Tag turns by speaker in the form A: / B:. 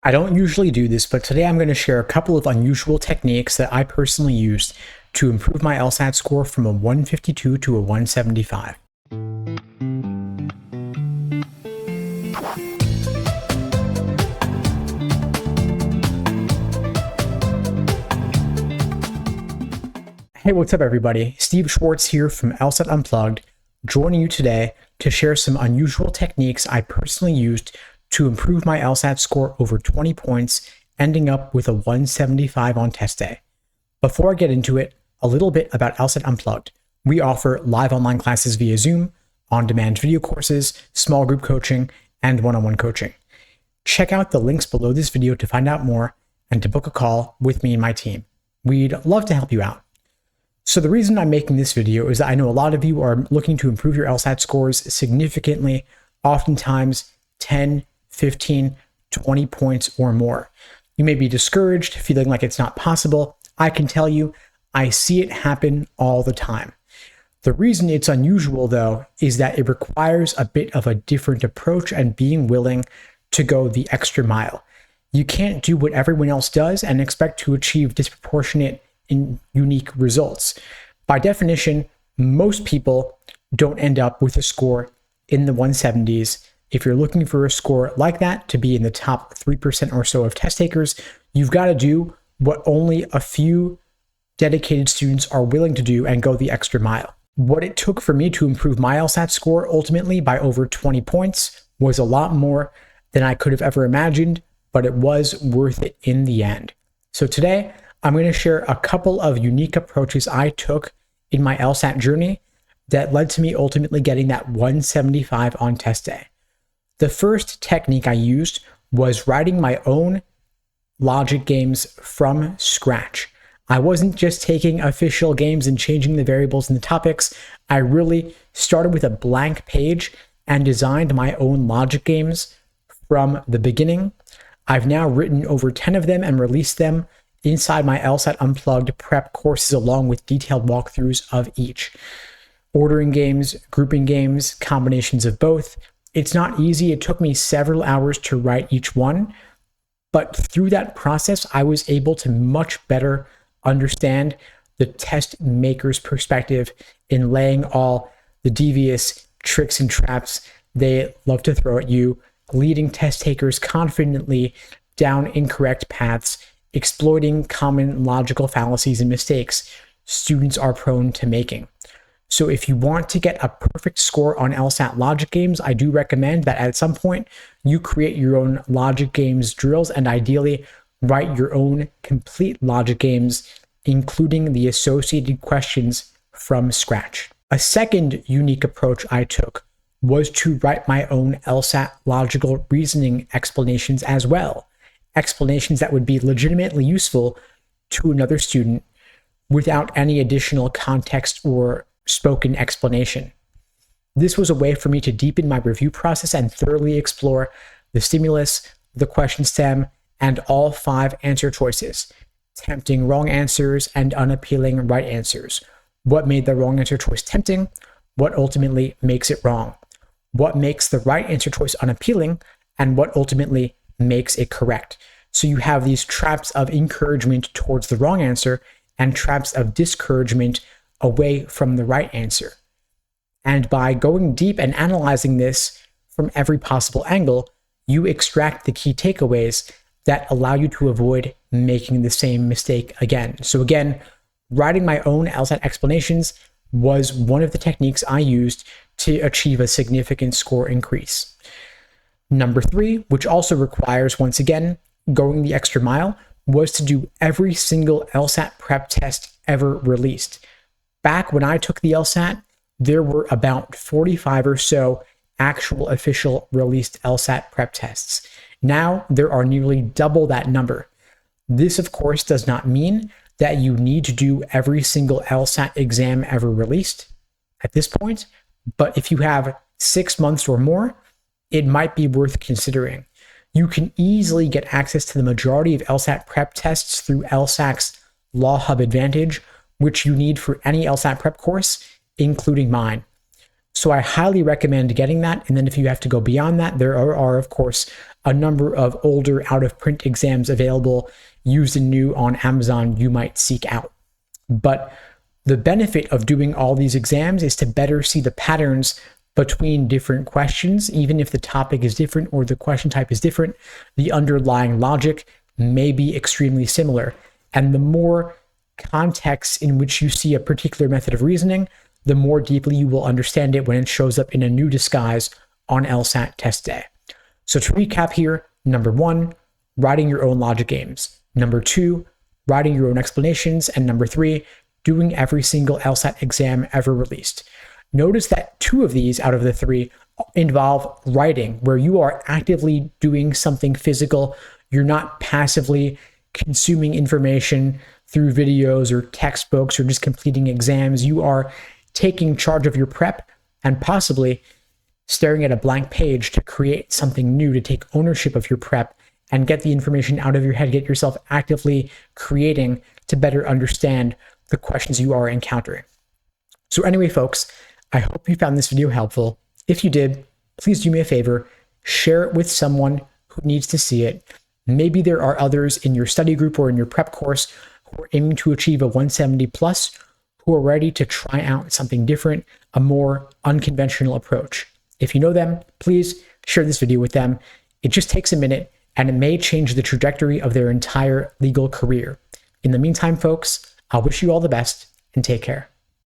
A: I don't usually do this, but today I'm going to share a couple of unusual techniques that I personally used to improve my LSAT score from a 152 to a 175. Hey, what's up everybody? Steve Schwartz here from LSAT Unplugged, joining you today to share some unusual techniques I personally used to improve my LSAT score over 20 points, ending up with a 175 on test day. Before I get into it, a little bit about LSAT Unplugged. We offer live online classes via Zoom, on-demand video courses, small group coaching, and one-on-one coaching. Check out the links below this video to find out more and to book a call with me and my team. We'd love to help you out. So the reason I'm making this video is that I know a lot of you are looking to improve your LSAT scores significantly, oftentimes 10, 15, 20 points or more. You may be discouraged, feeling like it's not possible. I can tell you, I see it happen all the time. The reason it's unusual, though, is that it requires a bit of a different approach and being willing to go the extra mile. You can't do what everyone else does and expect to achieve disproportionate and unique results. By definition, most people don't end up with a score in the 170s. If you're looking for a score like that to be in the top 3% or so of test takers, you've got to do what only a few dedicated students are willing to do and go the extra mile. What it took for me to improve my LSAT score ultimately by over 20 points was a lot more than I could have ever imagined, but it was worth it in the end. So today, I'm going to share a couple of unique approaches I took in my LSAT journey that led to me ultimately getting that 175 on test day. The first technique I used was writing my own logic games from scratch. I wasn't just taking official games and changing the variables and the topics. I really started with a blank page and designed my own logic games from the beginning. I've now written over 10 of them and released them inside my LSAT Unplugged prep courses along with detailed walkthroughs of each. Ordering games, grouping games, combinations of both. It's not easy. It took me several hours to write each one, but through that process, I was able to much better understand the test maker's perspective in laying all the devious tricks and traps they love to throw at you, leading test takers confidently down incorrect paths, exploiting common logical fallacies and mistakes students are prone to making. So if you want to get a perfect score on LSAT logic games, I do recommend that at some point you create your own logic games drills and ideally write your own complete logic games, including the associated questions from scratch. A second unique approach I took was to write my own LSAT logical reasoning explanations as well. Explanations that would be legitimately useful to another student without any additional context or spoken explanation. This was a way for me to deepen my review process and thoroughly explore the stimulus, the question stem, and all 5 answer choices, tempting wrong answers and unappealing right answers. What made the wrong answer choice tempting? What ultimately makes it wrong? What makes the right answer choice unappealing? And what ultimately makes it correct? So you have these traps of encouragement towards the wrong answer and traps of discouragement away from the right answer. And by going deep and analyzing this from every possible angle, you extract the key takeaways that allow you to avoid making the same mistake again. So again, writing my own LSAT explanations was one of the techniques I used to achieve a significant score increase. Number 3, which also requires, once again, going the extra mile, was to do every single LSAT prep test ever released. Back when I took the LSAT, there were about 45 or so actual official released LSAT prep tests. Now there are nearly double that number. This, of course, does not mean that you need to do every single LSAT exam ever released at this point, but if you have 6 months or more, it might be worth considering. You can easily get access to the majority of LSAT prep tests through LSAC's Law Hub Advantage, which you need for any LSAT prep course, including mine. So I highly recommend getting that. And then if you have to go beyond that, there are of course, a number of older out-of-print exams available, used and new on Amazon you might seek out. But the benefit of doing all these exams is to better see the patterns between different questions. Even if the topic is different or the question type is different, the underlying logic may be extremely similar. And the more context in which you see a particular method of reasoning, the more deeply you will understand it when it shows up in a new disguise on LSAT test day. So to recap here, number 1, writing your own logic games. Number 2, writing your own explanations. And number 3, doing every single LSAT exam ever released. Notice that 2 of these out of the 3 involve writing, where you are actively doing something physical. You're not passively consuming information through videos or textbooks or just completing exams. You are taking charge of your prep and possibly staring at a blank page to create something new, to take ownership of your prep and get the information out of your head, get yourself actively creating to better understand the questions you are encountering. So anyway, folks, I hope you found this video helpful. If you did, please do me a favor, share it with someone who needs to see it. Maybe there are others in your study group or in your prep course who are aiming to achieve a 170 plus, who are ready to try out something different, a more unconventional approach. If you know them, please share this video with them. It just takes a minute and it may change the trajectory of their entire legal career. In the meantime, folks, I'll wish you all the best and take care.